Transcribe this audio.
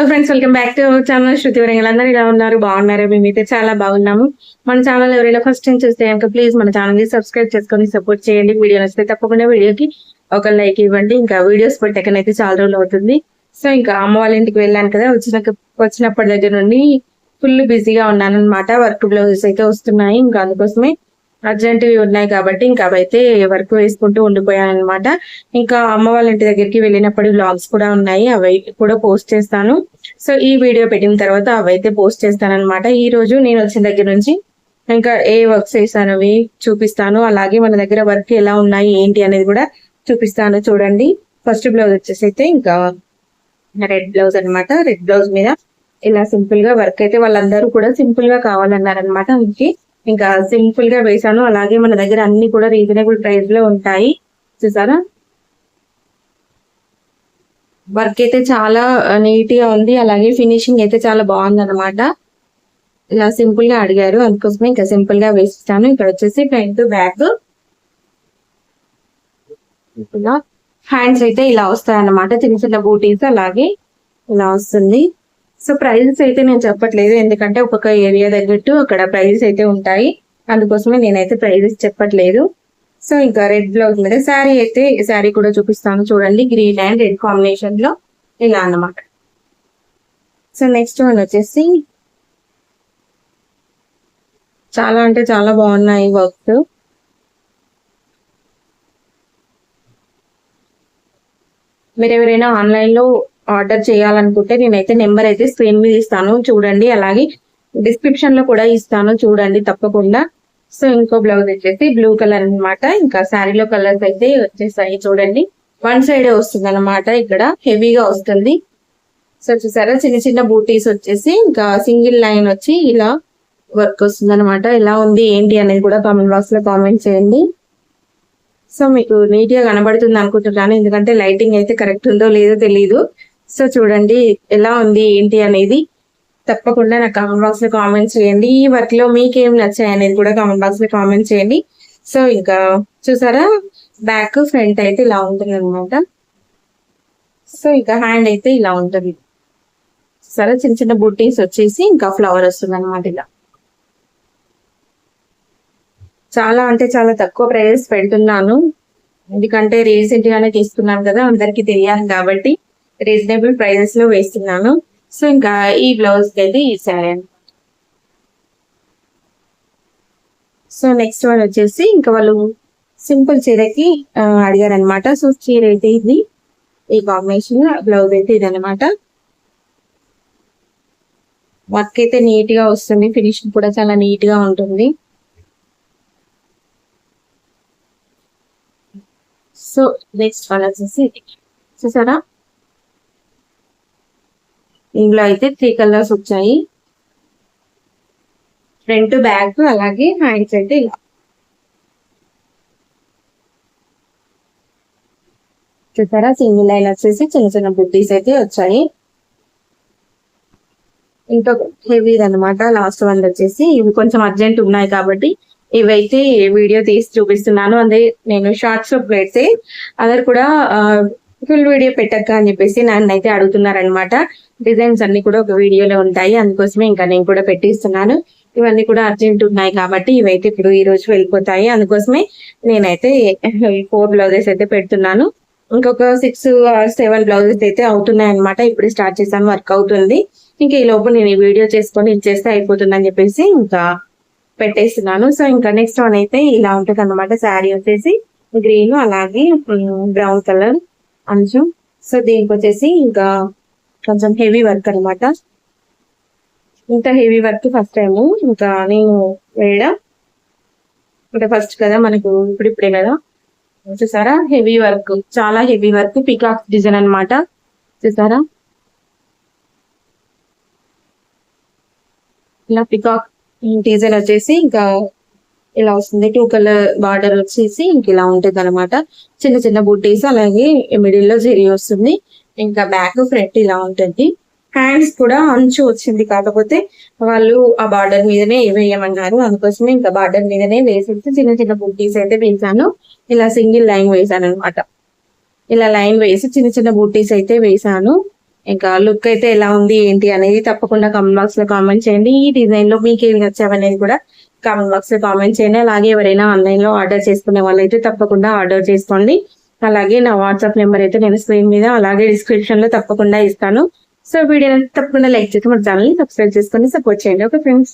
Hello friends, welcome back to our channel Shruti Warangal. అందరూ ఇలా ఉన్నారు, బాగున్నారు? మేమైతే చాలా బాగున్నాము. మన ఛానల్ ఎవరైనా ఫస్ట్ టైం చూస్తే కనుక ప్లీజ్ మన ఛానల్ ని సబ్స్క్రైబ్ చేసుకొని సపోర్ట్ చేయండి. వీడియో నచ్చితే తప్పకుండా వీడియోకి ఒక లైక్ ఇవ్వండి. ఇంకా వీడియోస్ పెట్టకనైతే చాలా రోజులు అవుతుంది. సో ఇంకా అమ్మ వాళ్ళ ఇంటికి వెళ్ళాను కదా, వచ్చినప్పటి దగ్గర నుండి ఫుల్ బిజీగా ఉన్నాను అనమాట. వర్క్ బ్లౌజెస్ అయితే వస్తున్నాయి, ఇంకా అందుకోసమే అర్జెంట్వి ఉన్నాయి కాబట్టి ఇంకా అవైతే వర్క్ వేసుకుంటూ ఉండిపోయాను అనమాట. ఇంకా అమ్మ వాళ్ళ ఇంటి దగ్గరికి వెళ్ళినప్పుడు వ్లాగ్స్ కూడా ఉన్నాయి, అవి కూడా పోస్ట్ చేస్తాను. సో ఈ వీడియో పెట్టిన తర్వాత అవైతే పోస్ట్ చేస్తాను అనమాట. ఈ రోజు నేను వచ్చిన దగ్గర నుంచి ఇంకా ఏ వర్క్స్ చేశాను అవి చూపిస్తాను. అలాగే మన దగ్గర వర్క్ ఎలా ఉన్నాయి ఏంటి అనేది కూడా చూపిస్తాను. చూడండి, ఫస్ట్ బ్లౌజ్ వచ్చేసి అయితే ఇంకా రెడ్ బ్లౌజ్ అనమాట. రెడ్ బ్లౌజ్ మీద ఇలా సింపుల్ గా వర్క్ అయితే వాళ్ళందరూ కూడా సింపుల్ గా కావాలన్నారు అనమాట. అందుకే ఇంకా సింపుల్ గా వేసాను. అలాగే మన దగ్గర అన్ని కూడా రీజనబుల్ ప్రైస్ లో ఉంటాయి. చూసారా, వర్క్ అయితే చాలా నీట్ గా ఉంది. అలాగే ఫినిషింగ్ అయితే చాలా బాగుంది అనమాట. ఇలా సింపుల్ గా అడిగారు, అందుకోసమే ఇంకా సింపుల్ గా వేసిస్తాను. ఇక్కడ వచ్చేసి ఫ్రంట్ బ్యాక్ ఇలా హ్యాండ్స్ అయితే ఇలా వస్తాయి అన్నమాట. చిన్న చిన్న బూటీస్ అలాగే ఇలా వస్తుంది. సో ప్రైజెస్ అయితే నేను చెప్పట్లేదు, ఎందుకంటే ఒక్కొక్క ఏరియా తగ్గట్టు అక్కడ ప్రైజెస్ అయితే ఉంటాయి. అందుకోసమే నేనైతే ప్రైజెస్ చెప్పట్లేదు. సో ఇంకా రెడ్ బ్లౌజ్ మీద శారీ కూడా చూపిస్తాను. చూడండి, గ్రీన్ అండ్ రెడ్ కాంబినేషన్ లో ఇలా అన్నమాట. సో నెక్స్ట్ వన్ వచ్చేసి చాలా అంటే చాలా బాగున్నాయి వర్క్స్. మీరు ఎవరైనా ఆన్లైన్ లో ఆర్డర్ చేయాలనుకుంటే నేనైతే నెంబర్ అయితే స్క్రీన్ మీద ఇస్తాను, చూడండి. అలాగే డిస్క్రిప్షన్ లో కూడా ఇస్తాను, చూడండి తప్పకుండా. సో ఇంకో బ్లౌజ్ వచ్చేసి బ్లూ కలర్ అనమాట. ఇంకా శారీలో కలర్స్ అయితే వచ్చేసాయి. చూడండి, వన్ సైడ్ వస్తుంది అనమాట. ఇక్కడ హెవీగా వస్తుంది. సో చూసారా, చిన్న చిన్న బూటీస్ వచ్చేసి ఇంకా సింగిల్ లైన్ వచ్చి ఇలా వర్క్ వస్తుంది అనమాట. ఎలా ఉంది ఏంటి అనేది కూడా కామెంట్ బాక్స్ లో కామెంట్ చేయండి. సో మీకు నీట్ గా కనబడుతుంది అనుకుంటున్నాను, ఎందుకంటే లైటింగ్ అయితే కరెక్ట్ ఉందో లేదో తెలీదు. సో చూడండి ఎలా ఉంది ఏంటి అనేది తప్పకుండా నాకు కామెంట్ బాక్స్ లో కామెంట్ చేయండి. ఈ వర్క్ లో మీకేం నచ్చాయి అనేది కూడా కామెంట్ బాక్స్ లో కామెంట్ చేయండి. సో ఇంకా చూసారా, బ్యాక్ ఫ్రంట్ అయితే ఇలా ఉంటుంది అనమాట. సో ఇంకా హ్యాండ్ అయితే ఇలా ఉంటుంది. సరే, చిన్న చిన్న బుట్టీస్ వచ్చేసి ఇంకా ఫ్లవర్ వస్తుంది అనమాట. ఇలా చాలా అంటే చాలా తక్కువ ప్రైస్ పెడుతున్నాను, ఎందుకంటే రీసెంట్ గానే తీసుకున్నాను కదా, అందరికి తెలియాలి కాబట్టి రీజనబుల్ ప్రైజెస్ లో వేస్తున్నాను. సో ఇంకా ఈ బ్లౌజ్ కి అయితే ఈ శారీ. సో నెక్స్ట్ వన్ వచ్చేసి ఇంకా వాళ్ళు సింపుల్ చీరకి అడిగారు అనమాట. సో చీర అయితే ఇది, ఈ కాంబినేషన్, బ్లౌజ్ అయితే ఇది అనమాట. వర్క్ అయితే నీట్ గా వస్తుంది, ఫినిషింగ్ కూడా చాలా నీట్ గా ఉంటుంది. సో నెక్స్ట్ వన్ వచ్చేసి చూసారా, ఇందులో అయితే 3 కలర్స్ వచ్చాయి. ఫ్రంట్ బ్యాక్ అలాగే హ్యాండ్స్ అయితే ఇలా. చూసారా, సింగిల్ లైన్ వచ్చేసి చిన్న చిన్న బుట్టీస్ అయితే వచ్చాయి. ఇంకా హెవీ అనమాట. లాస్ట్ వన్ వచ్చేసి ఇవి కొంచెం అర్జెంట్ ఉన్నాయి కాబట్టి ఇవైతే వీడియో తీసి చూపిస్తున్నాను. అదే నేను షార్ట్స్ లో పెడితే అందరు కూడా ఫుల్ వీడియో పెట్టక్క అని చెప్పేసి నన్ను అయితే అడుగుతున్నారనమాట. డిజైన్స్ అన్ని కూడా ఒక వీడియోలో ఉంటాయి, అందుకోసమే ఇంకా నేను కూడా పెట్టిస్తున్నాను. ఇవన్నీ కూడా అర్జెంట్ ఉన్నాయి కాబట్టి ఇవైతే ఇప్పుడు ఈ రోజు వెళ్ళిపోతాయి. అందుకోసమే నేనైతే 4 బ్లౌజెస్ అయితే పెడుతున్నాను. ఇంకొక 6 or 7 బ్లౌజెస్ అయితే అవుతున్నాయి అనమాట. ఇప్పుడు స్టార్ట్ చేశాను, వర్క్ అవుతుంది. ఇంకా ఈ లోపు నేను ఈ వీడియో చేసుకొని ఇచ్చేస్తే అయిపోతుంది అని చెప్పేసి ఇంకా పెట్టేస్తున్నాను. సో ఇంకా నెక్స్ట్ వన్ అయితే ఇలా ఉంటుంది అనమాట. శారీ వచ్చేసి గ్రీన్ అలాగే బ్రౌన్ కలర్ అంచు. సో దీనికి వచ్చేసి ఇంకా కొంచెం హెవీ వర్క్ అనమాట. ఇంత హెవీ వర్క్ ఫస్ట్ టైము ఇంకా నేను వేయడం, అంటే ఫస్ట్ కదా మనకు, ఇప్పుడే కదా. చూసారా, హెవీ వర్క్, చాలా హెవీ వర్క్, పికాక్ డిజైన్ అనమాట. చూసారా, ఇలా పికాక్ డిజైన్ వచ్చేసి ఇంకా ఇలా వస్తుంది. 2 కలర్ బార్డర్ వచ్చేసి ఇంక ఇలా ఉంటుంది అనమాట. చిన్న చిన్న బూటీస్ అలాగే మిడిల్ లో జెరీ వస్తుంది. ఇంకా బ్యాక్ ఫ్రంట్ ఇలా ఉంటుంది. హ్యాండ్స్ కూడా అంచు వచ్చింది, కాకపోతే వాళ్ళు ఆ బార్డర్ మీదనే వేయమన్నారు, అందుకోసమే ఇంకా బార్డర్ మీదనే వేసేసి చిన్న చిన్న బూటీస్ అయితే వేసాను. ఇలా సింగిల్ లైన్ వేసాను అనమాట. ఇలా లైన్ వేసి చిన్న చిన్న బూటీస్ అయితే వేసాను. ఇంకా లుక్ అయితే ఎలా ఉంది ఏంటి అనేది తప్పకుండా కామెంట్ బాక్స్ లో కామెంట్ చేయండి. ఈ డిజైన్ లో మీకు ఏమి నచ్చావనేది కూడా కామెంట్ బాక్స్ లో కామెంట్ చేయండి. అలాగే ఎవరైనా ఆన్లైన్ లో ఆర్డర్ చేసుకునే వాళ్ళైతే తప్పకుండా ఆర్డర్ చేసుకోండి. అలాగే నా వాట్సాప్ నెంబర్ అయితే నేను స్క్రీన్ మీద అలాగే డిస్క్రిప్షన్ లో తప్పకుండా ఇస్తాను. సో వీడియో తప్పకుండా లైక్ చేసి మన ఛానల్ ని సబ్స్క్రైబ్ చేసుకొని సపోర్ట్ చేయండి. Okay friends.